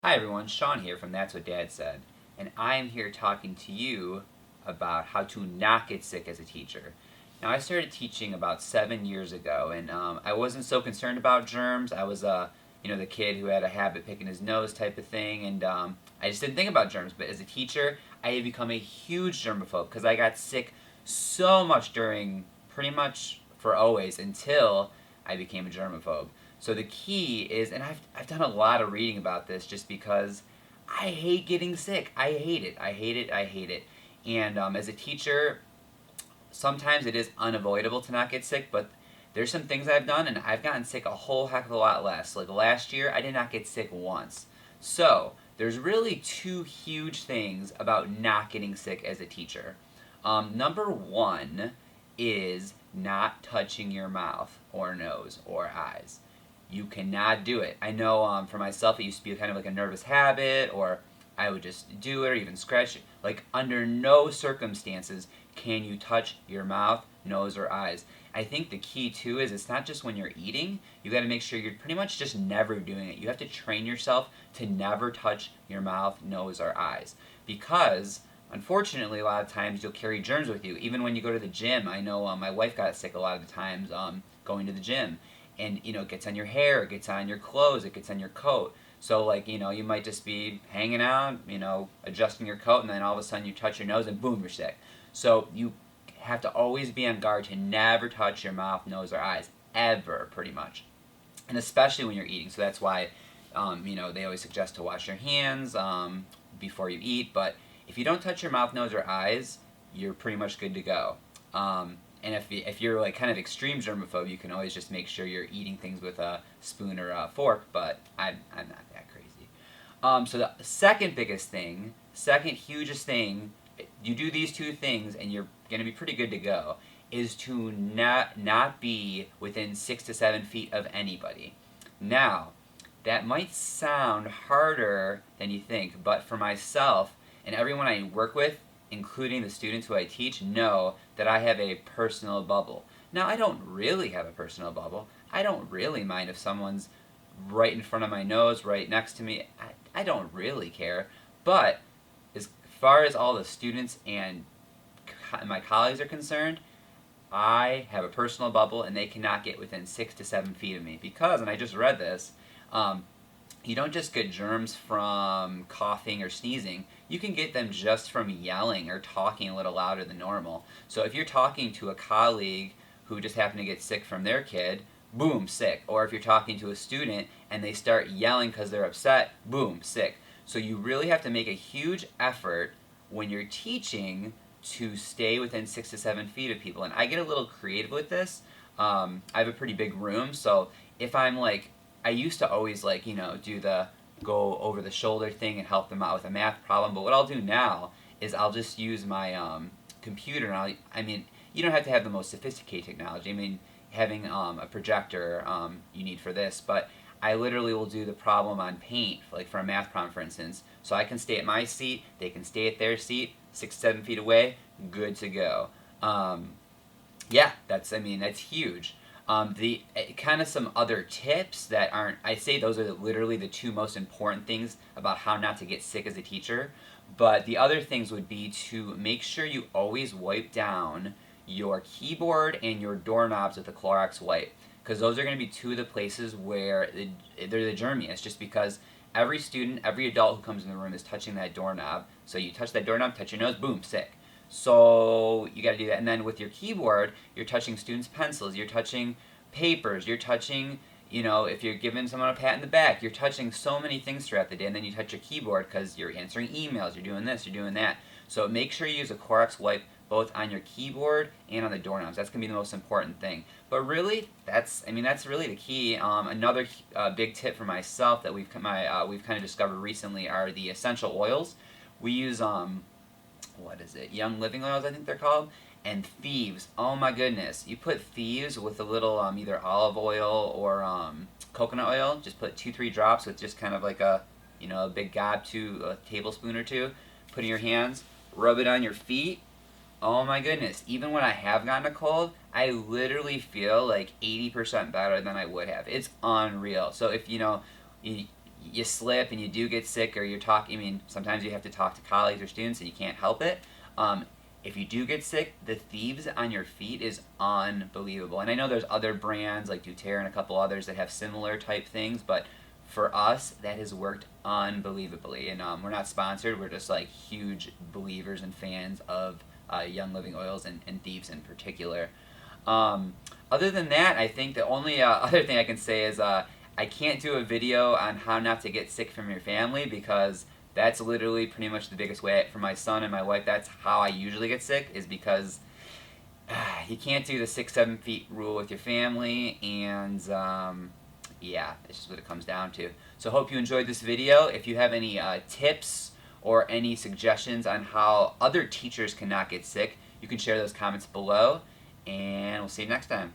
Hi everyone, Sean here from That's What Dad Said, and I am here talking to you about how to not get sick as a teacher. Now, I started teaching about 7 years ago, and I wasn't so concerned about germs. I was, the kid who had a habit picking his nose type of thing, and I just didn't think about germs. But as a teacher, I had become a huge germaphobe because I got sick so much during pretty much for always until I became a germaphobe. So the key is, and I've done a lot of reading about this just because I hate getting sick. I hate it. I hate it. I hate it. And as a teacher, sometimes it is unavoidable to not get sick, but there's some things I've done, and I've gotten sick a whole heck of a lot less. Like last year, I did not get sick once. So there's really two huge things about not getting sick as a teacher. Number one is not touching your mouth or nose or eyes. You cannot do it. I know for myself it used to be kind of like a nervous habit, or I would just do it or even scratch it. Like, under no circumstances can you touch your mouth, nose, or eyes. I think the key too is it's not just when you're eating, you got to make sure you're pretty much just never doing it. You have to train yourself to never touch your mouth, nose, or eyes. Because unfortunately, a lot of times you'll carry germs with you. Even when you go to the gym, I know my wife got sick a lot of the times going to the gym. And, it gets on your hair, it gets on your clothes, it gets on your coat. So, like, you might just be hanging out, adjusting your coat, and then all of a sudden you touch your nose and boom, you're sick. So, you have to always be on guard to never touch your mouth, nose, or eyes, ever, pretty much. And especially when you're eating. So, that's why, they always suggest to wash your hands before you eat. But if you don't touch your mouth, nose, or eyes, you're pretty much good to go. And if you're like kind of extreme germaphobe, you can always just make sure you're eating things with a spoon or a fork, but I'm not that crazy. So the second hugest thing, you do these two things and you're going to be pretty good to go, is to not be within 6 to 7 feet of anybody. Now, that might sound harder than you think, but for myself and everyone I work with, including the students who I teach, know that I have a personal bubble. Now, I don't really have a personal bubble. I don't really mind if someone's right in front of my nose, right next to me. I don't really care. But as far as all the students and my colleagues are concerned, I have a personal bubble and they cannot get within 6 to 7 feet of me. Because, and I just read this, you don't just get germs from coughing or sneezing. You can get them just from yelling or talking a little louder than normal. So if you're talking to a colleague who just happened to get sick from their kid, boom, sick. Or if you're talking to a student and they start yelling because they're upset, boom, sick. So you really have to make a huge effort when you're teaching to stay within 6 to 7 feet of people. And I get a little creative with this. I have a pretty big room, so if I'm like, I used to always do the go over the shoulder thing and help them out with a math problem. But what I'll do now is I'll just use my computer. And you don't have to have the most sophisticated technology. I mean, having a projector you need for this. But I literally will do the problem on Paint, like for a math problem, for instance. So I can stay at my seat, they can stay at their seat, 6, 7 feet away, good to go. That's huge. The kind of some other tips that aren't, I say those are literally the two most important things about how not to get sick as a teacher. But the other things would be to make sure you always wipe down your keyboard and your doorknobs with a Clorox wipe, because those are going to be two of the places where they're the germiest, just because every student, every adult who comes in the room is touching that doorknob. So you touch that doorknob, touch your nose, boom, sick. So you got to do that. And then with your keyboard, you're touching students' pencils, you're touching papers, you're touching, if you're giving someone a pat in the back, you're touching so many things throughout the day. And then you touch your keyboard because you're answering emails, you're doing this, you're doing that. So make sure you use a Clorox wipe both on your keyboard and on the doorknobs. That's going to be the most important thing. But really, that's really the key. Another big tip for myself that we've kind of discovered recently are the essential oils. We use Young Living oils, I think they're called, and Thieves. Oh my goodness! You put Thieves with a little either olive oil or coconut oil. Just put 2-3 drops with just kind of like a big gob to a tablespoon or two. Put in your hands, rub it on your feet. Oh my goodness! Even when I have gotten a cold, I literally feel like 80% better than I would have. It's unreal. So if you you slip and you do get sick, or you're talking. I mean, sometimes you have to talk to colleagues or students, and you can't help it. If you do get sick, the thieves on your feet is unbelievable. And I know there's other brands like doTERRA and a couple others that have similar type things, but for us, that has worked unbelievably. And we're not sponsored. We're just like huge believers and fans of Young Living Oils and thieves in particular. Other than that, I think the only other thing I can say is I can't do a video on how not to get sick from your family, because that's literally pretty much the biggest way for my son and my wife. That's how I usually get sick, is because you can't do the 6-7 feet rule with your family, and yeah, it's just what it comes down to. So hope you enjoyed this video. If you have any tips or any suggestions on how other teachers cannot get sick, you can share those comments below, and we'll see you next time.